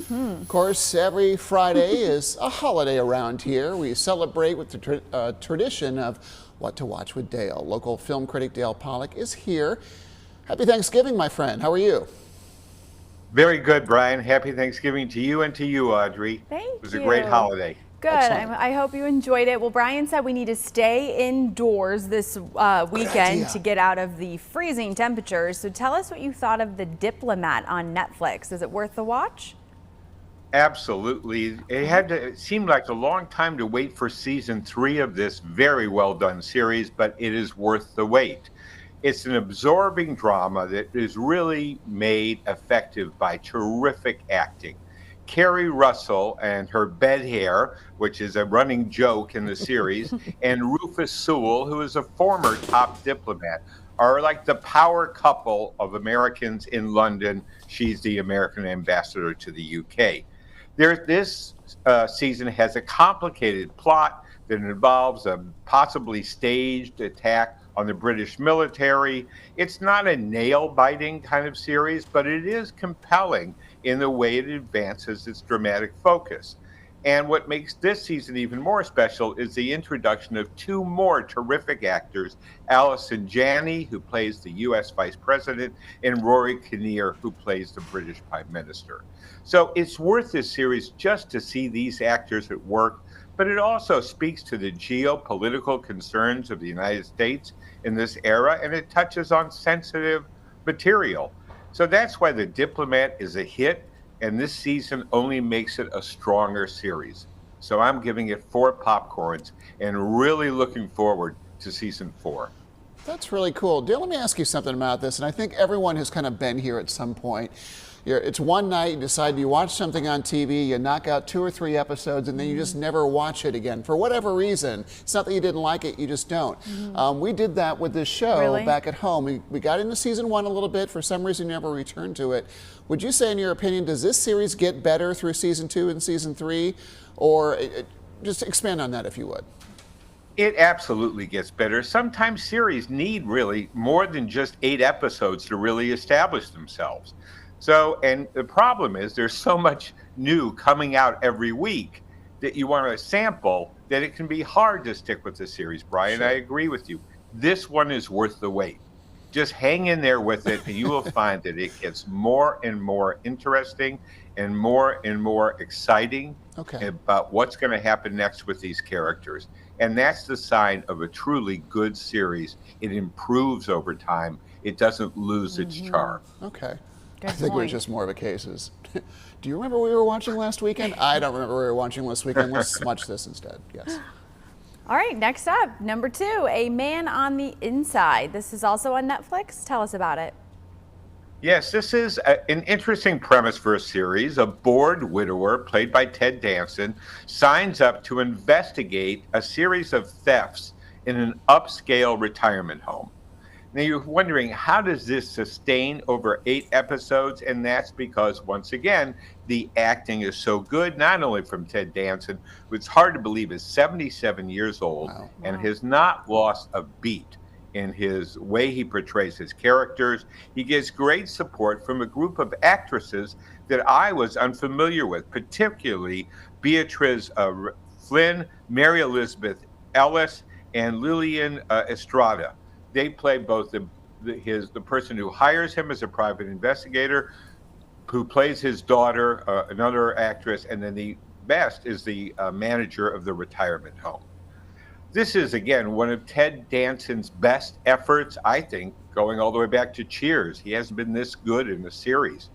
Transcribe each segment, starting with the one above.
Of course, every Friday is a holiday around here. We celebrate with the tradition of What to Watch with Dale. Local film critic Dale Pollack is here. Happy Thanksgiving, my friend. How are you? Very good, Brian. Happy Thanksgiving to you and to you, Audrey. It Thank was a great you. holiday. Good. Excellent. I hope you enjoyed it. Well, Brian said we need to stay indoors this weekend to get out of the freezing temperatures. So tell us what you thought of The Diplomat on Netflix. Is it worth the watch? Absolutely. It seemed like a long time to wait for season 3 of this very well done series, but it is worth the wait. It's an absorbing drama that is really made effective by terrific acting. Kerry Russell and her bed hair, which is a running joke in the series, and Rufus Sewell, who is a former top diplomat, are like the power couple of Americans in London. She's the American ambassador to the UK. This season has a complicated plot that involves a possibly staged attack on the British military. It's not a nail-biting kind of series, but it is compelling in the way it advances its dramatic focus. And what makes this season even more special is the introduction of 2 more terrific actors, Allison Janney, who plays the U.S. Vice President, and Rory Kinnear, who plays the British Prime Minister. So it's worth this series just to see these actors at work, but it also speaks to the geopolitical concerns of the United States in this era, and it touches on sensitive material. So that's why The Diplomat is a hit, and this season only makes it a stronger series. So I'm giving it 4 popcorns and really looking forward to season 4. That's really cool. Dale, let me ask you something about this, and I think everyone has kind of been here at some point. It's one night, you decide you watch something on TV, you knock out 2 or 3 episodes, and then you just never watch it again. For whatever reason, it's not that you didn't like it, you just don't. We did that with this show back at home. We got into season 1 a little bit. For some reason, never returned to it. Would you say, in your opinion, does this series get better through season 2 and season 3? Or just expand on that, if you would. It absolutely gets better. Sometimes series need really more than just 8 episodes to really establish themselves. So, and the problem is there's so much new coming out every week that you want to sample that it can be hard to stick with the series, Brian. Sure. I agree with you. This one is worth the wait. Just hang in there with it, and you will find that it gets more and more interesting and more exciting about what's going to happen next with these characters. And that's the sign of a truly good series. It improves over time. It doesn't lose its charm. Okay. Good I think point. we're just more of a cases. Do you remember what we were watching last weekend? I don't remember what we were watching last weekend. Let's watch this instead. Yes. All right, next up, number 2, A Man on the Inside. This is also on Netflix. Tell us about it. Yes, this is an interesting premise for a series. A bored widower, played by Ted Danson, signs up to investigate a series of thefts in an upscale retirement home. Now you're wondering, how does this sustain over 8 episodes? And that's because, once again, the acting is so good, not only from Ted Danson, who it's hard to believe is 77 years old and has not lost a beat in his way he portrays his characters. He gets great support from a group of actresses that I was unfamiliar with, particularly Beatrice Flynn, Mary Elizabeth Ellis, and Lillian Estrada. They play both the person who hires him as a private investigator, who plays his daughter, another actress, and then the best is the manager of the retirement home. This is, again, one of Ted Danson's best efforts, I think, going all the way back to Cheers. He hasn't been this good in the series.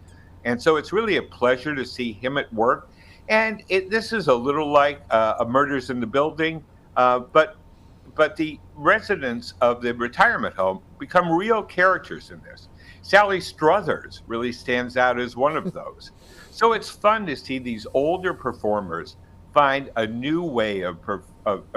And so it's really a pleasure to see him at work. And this is a little like a Murders in the Building, but the residents of the retirement home become real characters in this. Sally Struthers really stands out as one of those. So it's fun to see these older performers find a new way of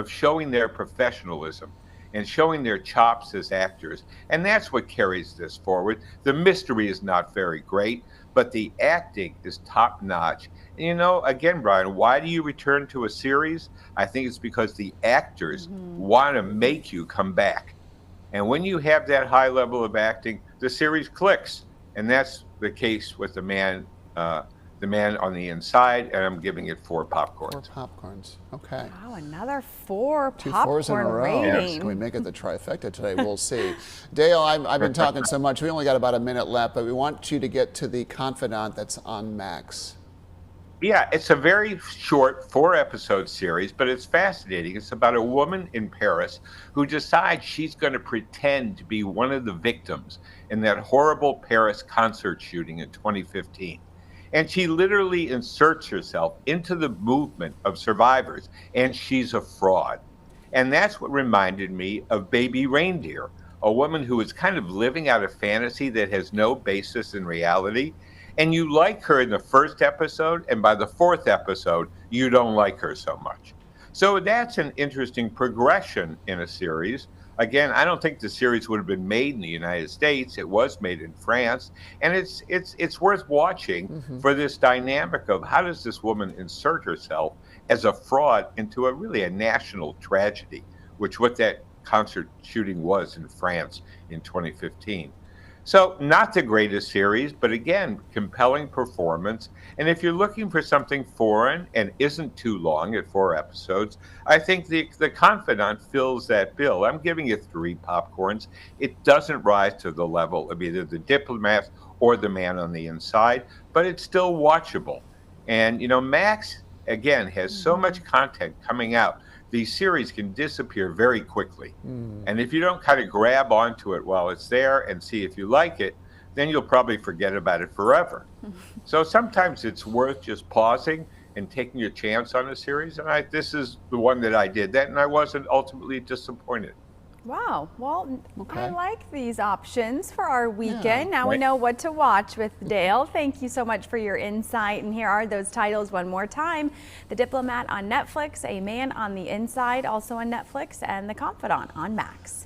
showing their professionalism and showing their chops as actors. And that's what carries this forward. The mystery is not very great, but the acting is top notch. And you know, again, Brian, why do you return to a series? I think it's because the actors want to make you come back. And when you have that high level of acting, the series clicks. And that's the case with The Man The Man on the Inside, and I'm giving it 4 popcorns. 4 popcorns. Okay. Wow, another 4 2 popcorn 4s in a row. rating. Can we make it the trifecta today? We'll see. Dale, I've been talking so much. We only got about a minute left, but we want you to get to The Confidant that's on Max. Yeah, it's a very short 4-episode series, but it's fascinating. It's about a woman in Paris who decides she's going to pretend to be one of the victims in that horrible Paris concert shooting in 2015. And she literally inserts herself into the movement of survivors, and she's a fraud. And that's what reminded me of Baby Reindeer, a woman who is kind of living out a fantasy that has no basis in reality. And you like her in the first episode, and by the 4th episode, you don't like her so much. So that's an interesting progression in a series. Again, I don't think the series would have been made in the United States. It was made in France, and it's worth watching for this dynamic of how does this woman insert herself as a fraud into a national tragedy, which what that concert shooting was in France in 2015. So not the greatest series, but again, compelling performance. And if you're looking for something foreign and isn't too long at 4 episodes, I think the Confidant fills that bill. I'm giving it 3 popcorns. It doesn't rise to the level of either The Diplomat or The Man on the Inside, but it's still watchable. And, Max, again, has so much content coming out. These series can disappear very quickly. And if you don't kind of grab onto it while it's there and see if you like it, then you'll probably forget about it forever. So sometimes it's worth just pausing and taking a chance on a series. And this is the one that I did that, and I wasn't ultimately disappointed. Wow. Well, Okay. I like these options for our weekend. Yeah. Now we Right. know what to watch with Dale. Thank you so much for your insight. And here are those titles one more time. The Diplomat on Netflix, A Man on the Inside also on Netflix, and The Confidant on Max.